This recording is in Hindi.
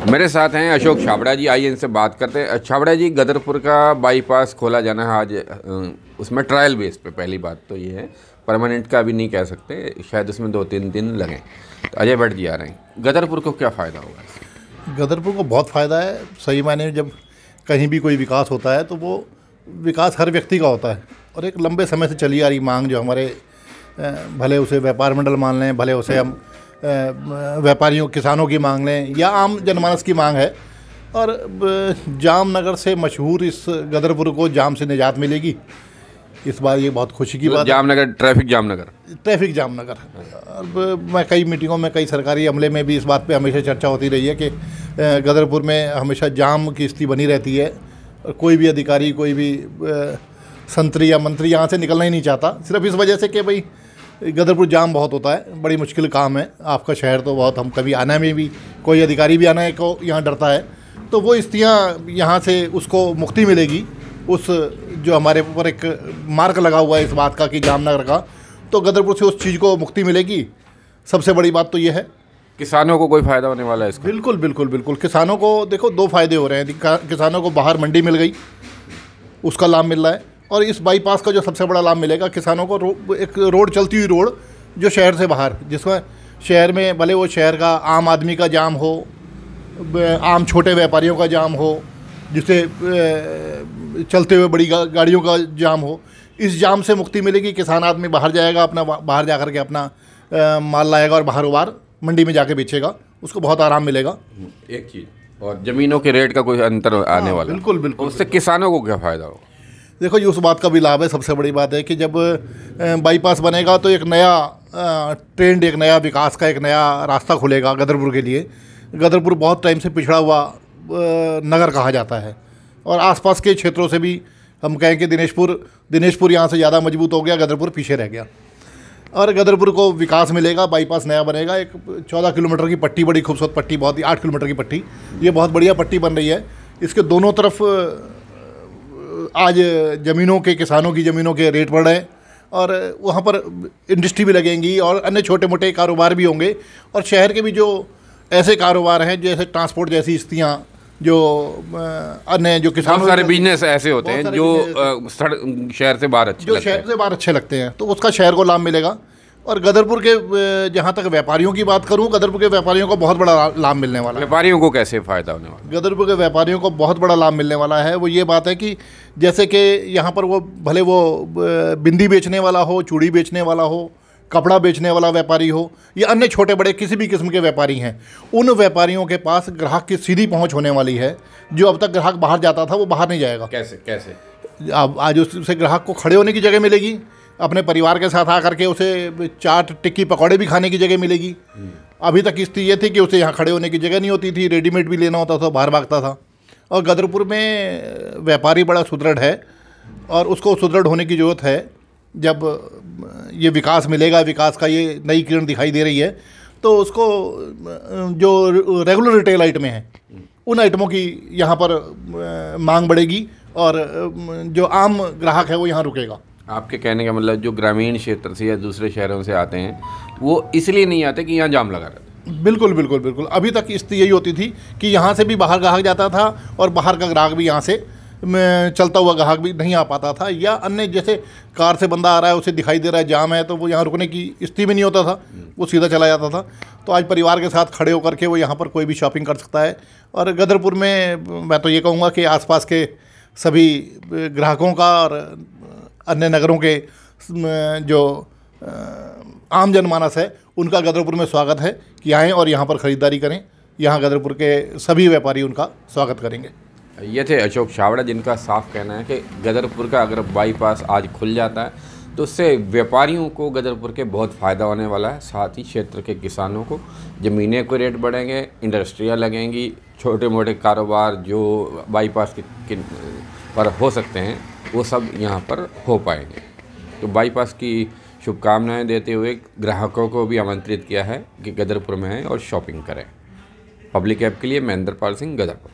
मेरे साथ हैं अशोक छाबड़ा जी। आइए इनसे बात करते हैं। छाबड़ा जी, गदरपुर का बाईपास खोला जाना है आज, उसमें ट्रायल बेस पे। पहली बात तो ये है, परमानेंट का अभी नहीं कह सकते, शायद उसमें 2-3 दिन लगें। तो अजय भट्ट जी आ रहे हैं, गदरपुर को क्या फ़ायदा होगा? गदरपुर को बहुत फ़ायदा है। सही मायने में जब कहीं भी कोई विकास होता है तो वो विकास हर व्यक्ति का होता है, और एक लंबे समय से चली आ रही मांग जो हमारे, भले उसे व्यापार मंडल मान लें, भले उसे हम व्यापारियों किसानों की मांग लें, या आम जनमानस की मांग है। और जामनगर से मशहूर इस गदरपुर को जाम से निजात मिलेगी। इस बार ये बहुत खुशी की बात जामनगर, ट्रैफिक जामनगर। अब मैं कई मीटिंगों में, कई सरकारी अमले में भी इस बात पे हमेशा चर्चा होती रही है कि गदरपुर में हमेशा जाम की स्थिति बनी रहती है, और कोई भी अधिकारी, कोई भी संतरी या मंत्री यहाँ से निकलना ही नहीं चाहता, सिर्फ इस वजह से कि भाई गदरपुर जाम बहुत होता है, बड़ी मुश्किल काम है। आपका शहर तो बहुत, हम कभी आने में भी, कोई अधिकारी भी आना को यहाँ डरता है। तो वो स्थितियाँ यहाँ से उसको मुक्ति मिलेगी। उस जो हमारे ऊपर एक मार्क लगा हुआ है इस बात का कि जामनगर का, तो गदरपुर से उस चीज़ को मुक्ति मिलेगी। सबसे बड़ी बात तो ये है। किसानों को कोई फ़ायदा होने वाला है इसका? बिल्कुल। किसानों को देखो 2 फ़ायदे हो रहे हैं। किसानों को बाहर मंडी मिल गई, उसका लाभ मिल रहा है, और इस बाईपास का जो सबसे बड़ा लाभ मिलेगा किसानों को, एक रोड, चलती हुई रोड जो शहर से बाहर, जिसमें शहर में भले वो शहर का आम आदमी का जाम हो, आम छोटे व्यापारियों का जाम हो, जिसे चलते हुए बड़ी गाड़ियों का जाम हो, इस जाम से मुक्ति मिलेगी। किसान आदमी बाहर जाएगा, अपना बाहर जा कर के अपना माल लाएगा और बाहर मंडी में जाके बेचेगा, उसको बहुत आराम मिलेगा। एक चीज़, और ज़मीनों के रेट का कोई अंतर आने वाला? बिल्कुल। उससे किसानों को क्या फ़ायदा हो? देखो, ये उस बात का भी लाभ है। सबसे बड़ी बात है कि जब बाईपास बनेगा तो एक नया ट्रेंड, एक नया विकास का एक नया रास्ता खुलेगा गदरपुर के लिए। गदरपुर बहुत टाइम से पिछड़ा हुआ नगर कहा जाता है, और आसपास के क्षेत्रों से भी हम कहें कि दिनेशपुर यहाँ से ज़्यादा मजबूत हो गया, गदरपुर पीछे रह गया। और गदरपुर को विकास मिलेगा, बाईपास नया बनेगा। एक 14 किलोमीटर की पट्टी, बड़ी खूबसूरत पट्टी, बहुत ही 8 किलोमीटर की पट्टी, ये बहुत बढ़िया पट्टी बन रही है। इसके दोनों तरफ आज ज़मीनों के, किसानों की ज़मीनों के रेट बढ़ रहे हैं, और वहाँ पर इंडस्ट्री भी लगेंगी और अन्य छोटे मोटे कारोबार भी होंगे। और शहर के भी जो ऐसे कारोबार हैं, जैसे ट्रांसपोर्ट जैसी स्थितियाँ, जो अन्य जो किसानों, बहुत सारे बिजनेस ऐसे होते हैं जो शहर से बाहर अच्छे लगते हैं, तो उसका शहर को लाभ मिलेगा। और गदरपुर के, जहाँ तक व्यापारियों की बात करूँ, गदरपुर के व्यापारियों को बहुत बड़ा लाभ मिलने वाला है। व्यापारियों को कैसे फ़ायदा होने वाला? गदरपुर के व्यापारियों को बहुत बड़ा लाभ मिलने वाला है। वो ये बात है कि जैसे कि यहाँ पर वो भले वो बिंदी बेचने वाला हो, चूड़ी बेचने वाला हो, कपड़ा बेचने वाला व्यापारी हो, या अन्य छोटे बड़े किसी भी किस्म के व्यापारी हैं, उन व्यापारियों के पास ग्राहक की सीधी पहुँच होने वाली है। जो अब तक ग्राहक बाहर जाता था वो बाहर नहीं जाएगा। कैसे? अब आज उसे ग्राहक को खड़े होने की जगह मिलेगी, अपने परिवार के साथ आकर के उसे चाट, टिक्की, पकौड़े भी खाने की जगह मिलेगी। अभी तक स्थिति ये थी कि उसे यहाँ खड़े होने की जगह नहीं होती थी, रेडीमेड भी लेना होता था, बाहर भागता था। और गदरपुर में व्यापारी बड़ा सुदृढ़ है, और उसको सुदृढ़ होने की ज़रूरत है। जब ये विकास मिलेगा, विकास का ये नई किरण दिखाई दे रही है, तो उसको जो रेगुलर रिटेल आइटमें हैं, उन आइटमों की यहाँ पर मांग बढ़ेगी, और जो आम ग्राहक है वो यहाँ रुकेगा। आपके कहने का मतलब जो ग्रामीण क्षेत्र से या दूसरे शहरों से आते हैं, वो इसलिए नहीं आते कि यहाँ जाम लगा रहता है? बिल्कुल। अभी तक स्थिति यही होती थी कि यहाँ से भी बाहर ग्राहक जाता था, और बाहर का ग्राहक भी यहाँ से चलता हुआ ग्राहक भी नहीं आ पाता था, या अन्य जैसे कार से बंदा आ रहा है, उसे दिखाई दे रहा है जाम है, तो वो यहाँ रुकने की स्थिति में नहीं होता था, वो सीधा चला जाता था। तो आज परिवार के साथ खड़े होकर के वो यहाँ पर कोई भी शॉपिंग कर सकता है। और गदरपुर में मैं तो ये कहूँगा कि आसपास के सभी ग्राहकों का और अन्य नगरों के जो आम जनमानस है, उनका गदरपुर में स्वागत है कि आएँ और यहाँ पर ख़रीदारी करें। यहाँ गदरपुर के सभी व्यापारी उनका स्वागत करेंगे। ये थे अशोक छाबड़ा, जिनका साफ कहना है कि गदरपुर का अगर बाईपास आज खुल जाता है तो उससे व्यापारियों को गदरपुर के बहुत फ़ायदा होने वाला है। साथ ही क्षेत्र के किसानों को ज़मीनें के रेट बढ़ेंगे, इंडस्ट्रियाँ लगेंगी, छोटे मोटे कारोबार जो बाईपास के पर हो सकते हैं वो सब यहाँ पर हो पाएंगे। तो बाईपास की शुभकामनाएं देते हुए ग्राहकों को भी आमंत्रित किया है कि गदरपुर में आएं और शॉपिंग करें। पब्लिक ऐप के लिए मैं इंद्रपाल सिंह, गदरपुर।